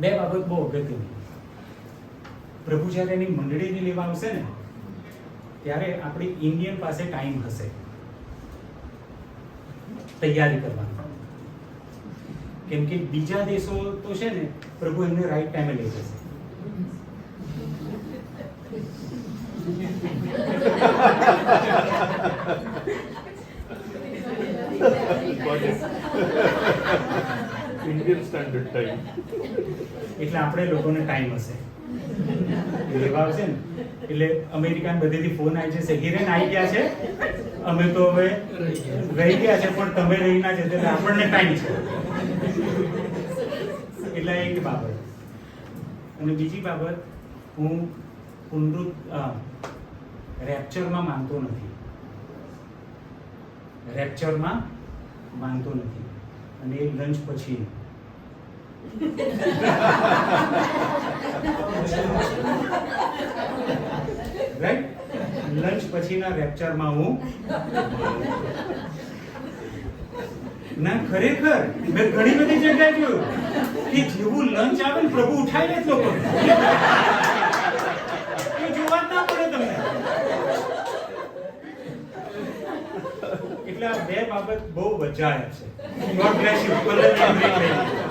બે બાબત બહુ અગત્યની. પ્રભુ જ્યારે એની મંડળીને લેવા આવશે ને ત્યારે આપણી ઇન્ડિયન પાસે ટાઈમ હશે તૈયારી કરવાનો, કેમ કે બીજા દેશો તો છે ને પ્રભુ એમને રાઈટ ટાઈમે લઈ જશે. Indian standard time. એટલે આપણે લોકોને ટાઈમ હશે લેવા આવશે ને એટલે અમેરિકાન બધેથી ફોન આવી જશે, હિરેન આવી ગયા છે, અમે તો હવે રહી ગયા છે પણ તમે રહી ના જશે એટલે આપણને ટાઈમ છે. એટલે એક બાબત. અને બીજી બાબત, હું રેપ્ચરમાં માનતો નથી. રેપ્ચરમાં માનતો નથી. અને એ લંચ પછી રાઈટ, લંચ પછીના રેપ્ચરમાં હું ના, ખરેખર મેં ઘણી બધી જગ્યાએ જોયું કે જેવું લંચ આવે ને પ્રભુ ઉઠાઈ લે લોકો, એ જોવા જ ના પડે તમને. એટલે આ બે બાબત બહુ વજાયા છે. God bless you.